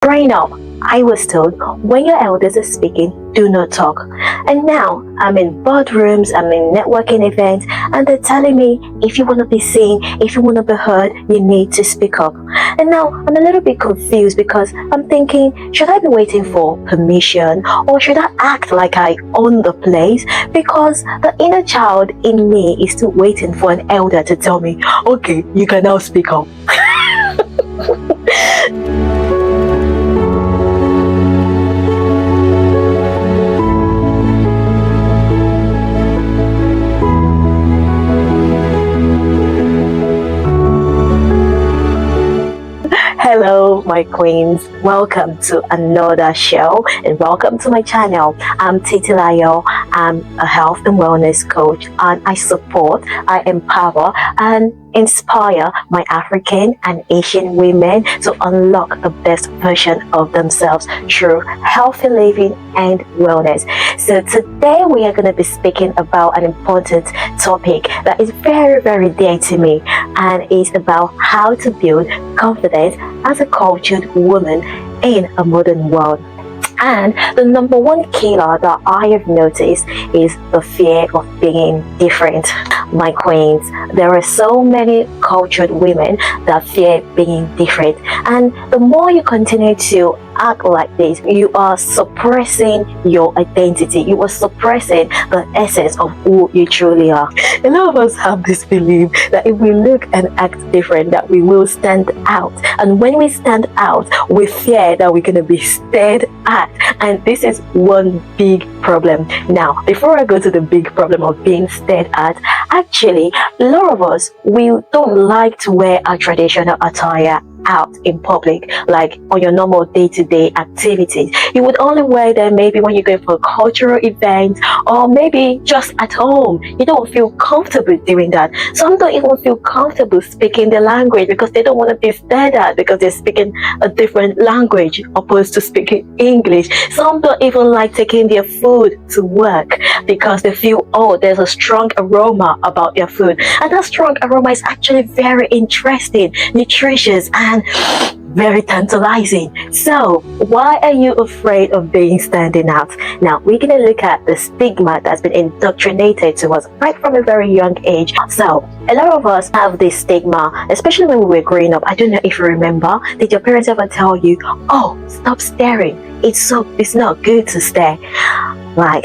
Growing up, I was told when your elders are speaking, do not talk. And now I'm in boardrooms, I'm in networking events, and they're telling me if you want to be seen, if you want to be heard, you need to speak up. And now I'm a little bit confused because I'm thinking, should I be waiting for permission or should I act like I own the place? Because the inner child in me is still waiting for an elder to tell me, okay, you can now speak up. Hello, my queens. Welcome to another show and welcome to my channel. I'm Titilayo. I'm a health and wellness coach, and I support, I empower, and inspire my African and Asian women to unlock the best version of themselves through healthy living and wellness. So today we are going to be speaking about an important topic that is very, very dear to me, and is about how to build confidence as a cultured woman in a modern world. And the number one killer that I have noticed is the fear of being different. My queens, there are so many cultured women that fear being different. And the more you continue to act like this, you are suppressing your identity. You are suppressing the essence of who you truly are. A lot of us have this belief that if we look and act different, that we will stand out. And when we stand out, we fear that we're going to be stared at. And this is one big problem. Now, before I go to the big problem of being stared at, actually, a lot of us, we don't like to wear our traditional attire out in public, like on your normal day-to-day activities. You would only wear them maybe when you're going for a cultural event, or maybe just at home. You don't feel comfortable doing that. Some don't even feel comfortable speaking the language because they don't want to be stared at because they're speaking a different language opposed to speaking English. Some don't even like taking their food to work because they feel, oh, there's a strong aroma about their food, and that strong aroma is actually very interesting, nutritious, and very tantalizing. So why are you afraid of being standing out? Now we're going to look at the stigma that's been indoctrinated to us right from a very young age. So a lot of us have this stigma, especially when we were growing up. I don't know if you remember, did your parents ever tell you, oh, stop staring, it's not good to stare? Like,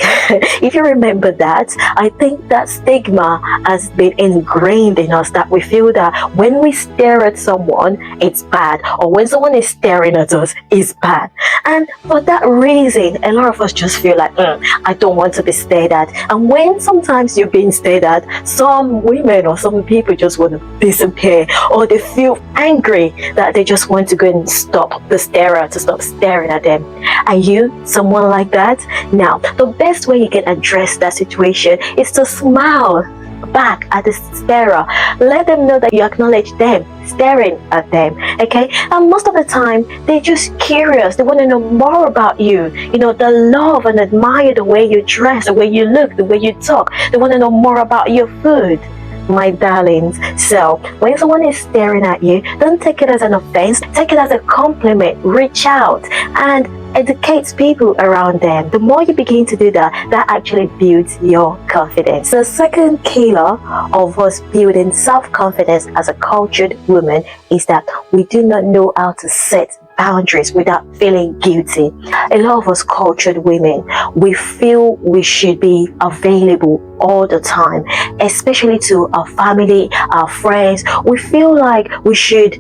if you remember that, I think that stigma has been ingrained in us, that we feel that when we stare at someone, it's bad, or when someone is staring at us, it's bad. And for that reason, a lot of us just feel like, I don't want to be stared at. And when sometimes you're being stared at, some women or some people just want to disappear, or they feel angry that they just want to go and stop the starer, to stop staring at them. Are you someone like that? Now, the best way you can address that situation is to smile back at the starer. Let them know that you acknowledge them staring at them, okay? And most of the time, they're just curious. They want to know more about you. You know, they love and admire the way you dress, the way you look, the way you talk. They want to know more about your food, my darlings. So when someone is staring at you, don't take it as an offense, take it as a compliment. Reach out and educate people around them. The more you begin to do that, that actually builds your confidence. The second killer of us building self-confidence as a cultured woman is that we do not know how to set boundaries without feeling guilty. A lot of us cultured women, we feel we should be available all the time, especially to our family, our friends. We feel like we should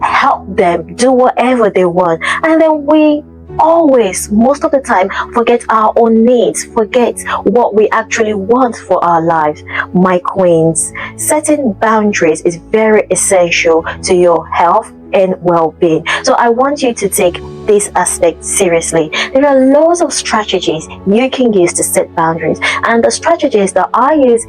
help them do whatever they want, and then we always, most of the time, forget our own needs, forget what we actually want for our lives. My queens, setting boundaries is very essential to your health and well-being. So I want you to take this aspect seriously. There are loads of strategies you can use to set boundaries, and the strategies that I use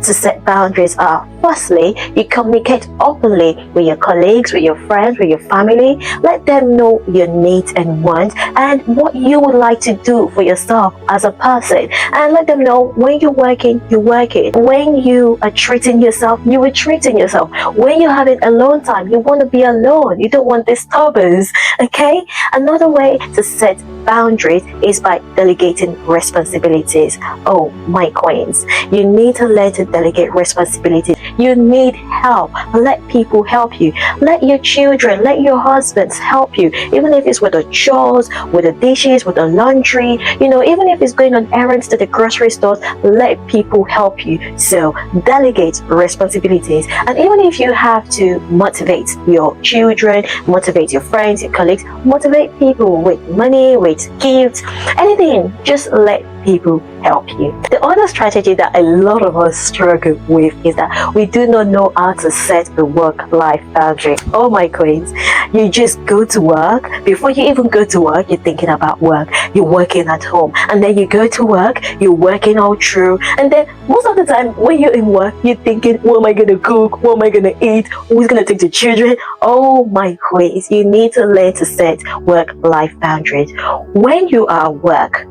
to set boundaries are, firstly, you communicate openly with your colleagues, with your friends, with your family. Let them know your needs and wants and what you would like to do for yourself as a person. And let them know when you're working, you're working. When you are treating yourself, you are treating yourself. When you're having alone time, you want to be alone. You don't want disturbance. Okay? Another way to set boundaries is by delegating responsibilities. Oh, my queens, you need to learn to delegate responsibilities. You need help. Let people help you. Let your children, let your husbands help you, even if it's with the chores, with the dishes, with the laundry, even if it's going on errands to the grocery stores, let people help you. So delegate responsibilities. And even if you have to motivate your children, motivate your friends, your colleagues, motivate people with money, with gifts, anything, just let people help you. The other strategy that a lot of us struggle with is that we do not know how to set a work-life boundary. Oh, my queens, you just go to work. Before you even go to work, you're thinking about work. You're working at home, and then you go to work, you're working all through, and then most of the time when you're in work, you're thinking, what am I going to cook? What am I going to eat? Who's going to take the children? Oh, my queens, you need to learn to set work-life boundaries. When you are at work,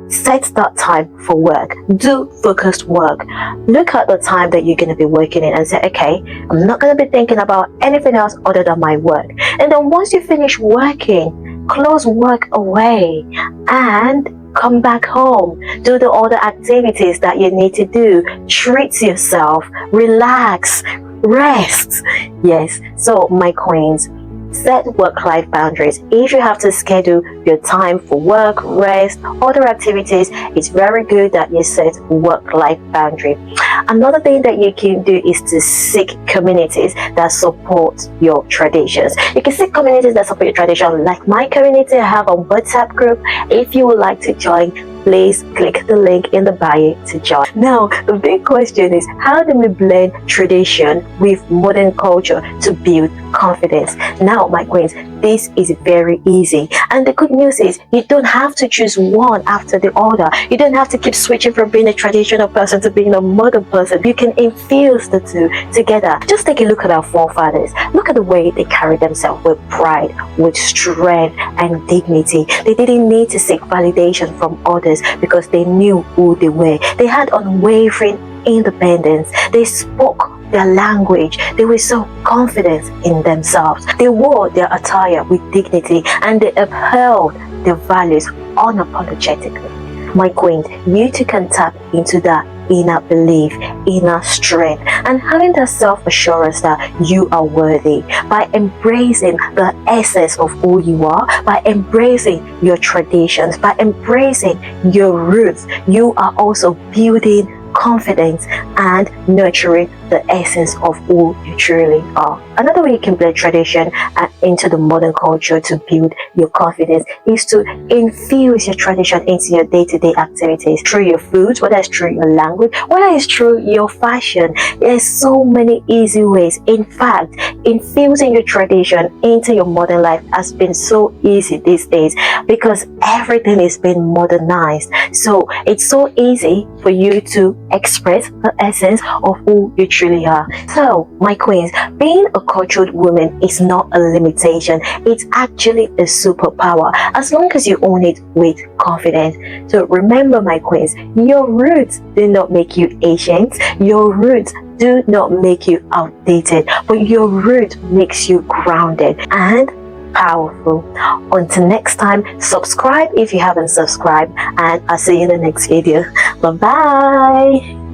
set that time for work. Do focused work. Look at the time that you're going to be working in and say, okay, I'm not going to be thinking about anything else other than my work. And then once you finish working, close work away and come back home. Do the other activities that you need to do. Treat yourself. Relax. Rest. Yes. So, my queens, set work-life boundaries. If you have to schedule your time for work, rest, other activities, it's very good that you set work-life boundary. Another thing that you can do is to seek communities that support your traditions. You can seek communities that support your tradition, like my community. I have a WhatsApp group. If you would like to join, please click the link in the bio to join. Now, the big question is, how do we blend tradition with modern culture to build confidence? Now, my queens, this is very easy. And the good news is, you don't have to choose one after the other. You don't have to keep switching from being a traditional person to being a modern person. You can infuse the two together. Just take a look at our forefathers. Look at the way they carried themselves with pride, with strength and dignity. They didn't need to seek validation from others because they knew who they were. They had unwavering independence. They spoke their language. They were so confident in themselves. They wore their attire with dignity and they upheld their values unapologetically. My queen, you too can tap into that inner belief, inner strength, and having that self-assurance that you are worthy by embracing the essence of who you are, by embracing your traditions, by embracing your roots. You are also building confidence and nurturing the essence of who you truly are. Another way you can blend tradition into the modern culture to build your confidence is to infuse your tradition into your day-to-day activities through your foods, whether it's through your language, whether it's through your fashion. There's so many easy ways. In fact, infusing your tradition into your modern life has been so easy these days because everything is being modernized. So it's so easy for you to express the essence of who you truly are. So, my queens, being a cultured woman is not a limitation. It's actually a superpower as long as you own it with confidence. So remember, my queens, your roots do not make you ancient. Your roots do not make you outdated, but your root makes you grounded and powerful. Until next time, subscribe if you haven't subscribed, and I'll see you in the next video. Bye bye.